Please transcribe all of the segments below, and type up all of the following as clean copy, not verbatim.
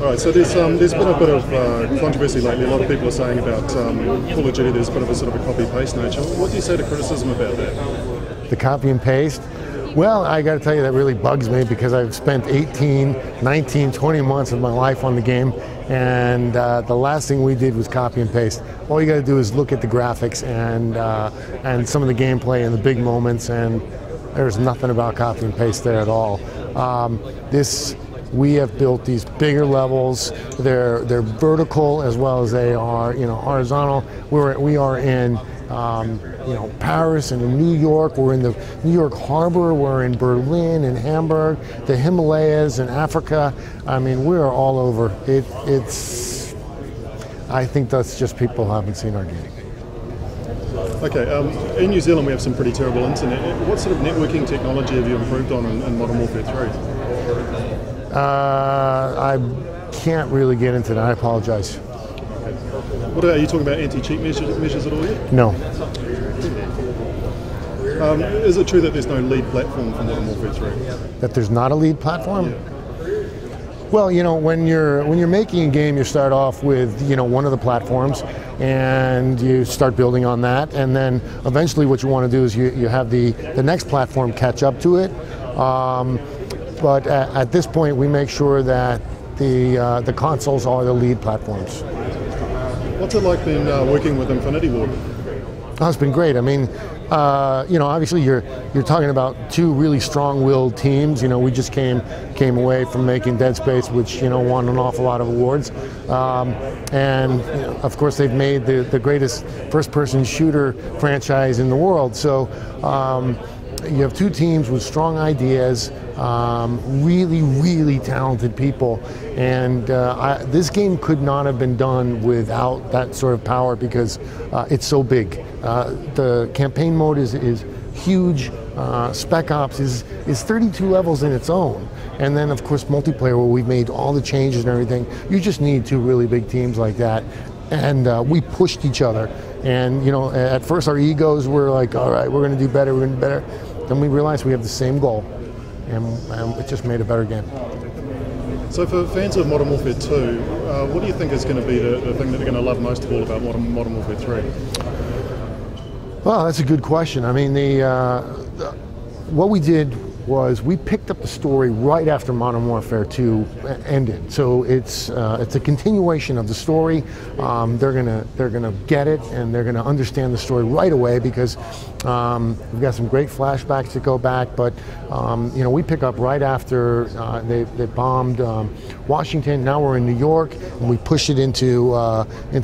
All right, so there's been a bit of controversy lately. A lot of people are saying about Call of Duty there's a bit of a sort of a copy-paste nature. What do you say to criticism about that? The copy and paste? Well, I got to tell you, that really bugs me because I've spent 18, 19, 20 months of my life on the game, and the last thing we did was copy and paste. All you got to do is look at the graphics and some of the gameplay and the big moments, and there's nothing about copy and paste there at all. We have built these bigger levels. They're vertical as well as they are, horizontal. We are in Paris and in New York. We're in the New York Harbor. We're in Berlin and Hamburg, the Himalayas and Africa. I mean, we are all over. I think that's just people haven't seen our game. Okay, in New Zealand we have some pretty terrible internet. What sort of networking technology have you improved on in Modern Warfare 3? I can't really get into that. I apologize. What are you talking about? Anti-cheat measures at all yet? No. Is it true that there's no lead platform for Modern Warfare 3? That there's not a lead platform? Yeah. Well, when you're making a game, you start off with one of the platforms, and you start building on that, and then eventually what you want to do is you have the next platform catch up to it. But at this point, we make sure that the consoles are the lead platforms. What's it like been working with Infinity Ward? Oh, it's been great. I mean, obviously you're talking about two really strong-willed teams. We just came away from making Dead Space, which won an awful lot of awards, and of course they've made the greatest first-person shooter franchise in the world. So you have two teams with strong ideas, really, really talented people, and this game could not have been done without that sort of power because it's so big. The campaign mode is huge. Spec Ops is 32 levels in its own, and then of course multiplayer, where we've made all the changes and everything. You just need two really big teams like that, and we pushed each other. And at first our egos were like, all right, we're going to do better, we're going to do better. Then we realized we have the same goal, and it just made a better game. So for fans of Modern Warfare 2, what do you think is going to be the thing that they're going to love most of all about Modern Warfare 3? Well, that's a good question. I mean, what we did was we picked up the story right after Modern Warfare 2 ended. So it's a continuation of the story. They're gonna get it, and they're gonna understand the story right away because we've got some great flashbacks to go back. But we pick up right after they bombed Washington. Now we're in New York, and we push it into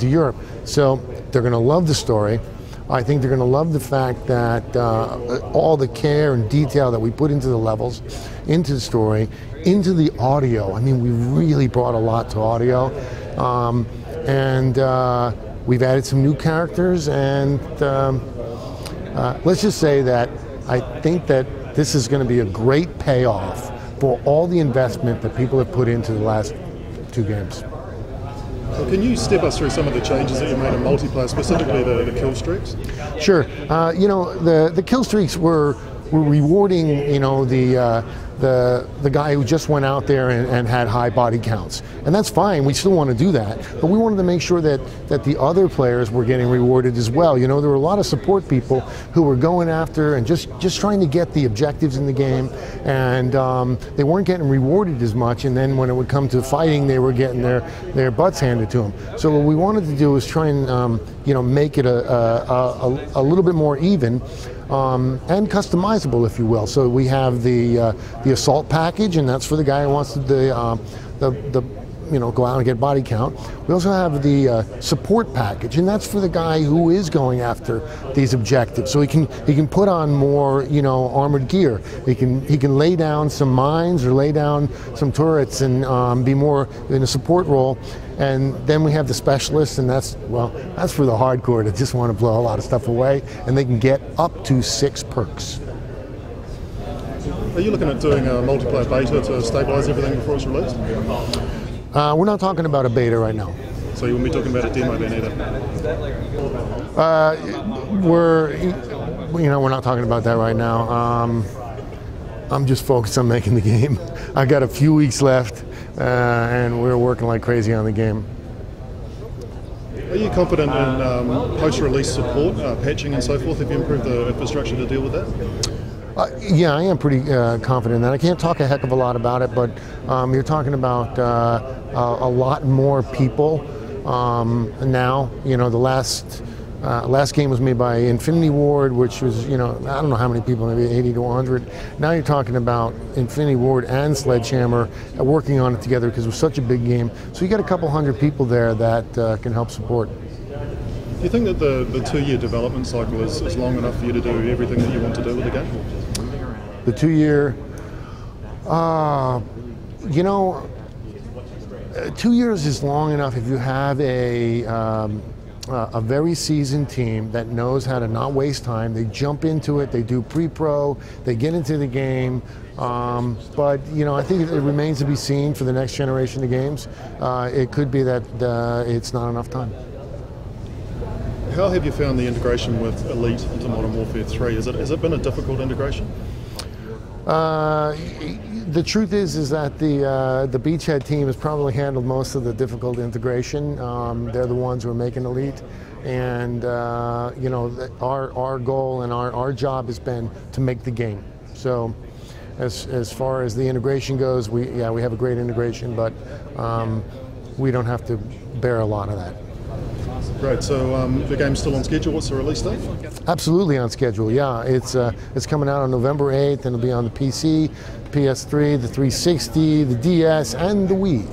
Europe. So they're gonna love the story. I think they're going to love the fact that all the care and detail that we put into the levels, into the story, into the audio. I mean, we really brought a lot to audio. And we've added some new characters, and let's just say that I think that this is going to be a great payoff for all the investment that people have put into the last two games. Well, can you step us through some of the changes that you made in multiplayer, specifically the kill streaks? Sure. The kill streaks were rewarding, the guy who just went out there and had high body counts. And that's fine, we still want to do that. But we wanted to make sure that the other players were getting rewarded as well. There were a lot of support people who were going after and just trying to get the objectives in the game, and they weren't getting rewarded as much, and then when it would come to fighting, they were getting their butts handed to them. So what we wanted to do was try and make it a little bit more even. And customizable, if you will. So we have the assault package, and that's for the guy who wants to go out and get body count. We also have the support package, and that's for the guy who is going after these objectives. So he can put on more armored gear. He can lay down some mines or lay down some turrets and be more in a support role. And then we have the specialists, and that's for the hardcore that just want to blow a lot of stuff away, and they can get up to 6 perks. Are you looking at doing a multiplayer beta to stabilize everything before it's released? We're not talking about a beta right now. So you won't be talking about a demo then either? We're not talking about that right now. I'm just focused on making the game. I got a few weeks left, and we're working like crazy on the game. Are you confident in post-release support, patching and so forth? Have you improved the infrastructure to deal with that? Yeah, I am pretty confident in that. I can't talk a heck of a lot about it, but you're talking about a lot more people now. You know, the last game was made by Infinity Ward, which was, you know, I don't know how many people, maybe 80 to 100. Now you're talking about Infinity Ward and Sledgehammer working on it together because it was such a big game. So you got a couple hundred people there that can help support. Do you think that the 2-year development cycle is long enough for you to do everything that you want to do with the game? The 2-year, you know, 2 years is long enough if you have a very seasoned team that knows how to not waste time. They jump into it, they do pre-pro, they get into the game. But, you know, I think it remains to be seen for the next generation of games. It could be that it's not enough time. How have you found the integration with Elite into Modern Warfare 3? Has it been a difficult integration? The truth is that the Beachhead team has probably handled most of the difficult integration. They're the ones who are making Elite, and you know, our goal and our job has been to make the game. So, as far as the integration goes, we have a great integration, but we don't have to bear a lot of that. Great. So the game's still on schedule. What's the release date? Absolutely on schedule. Yeah, it's coming out on November 8th, and it'll be on the PC, PS3, the 360, the DS, and the Wii.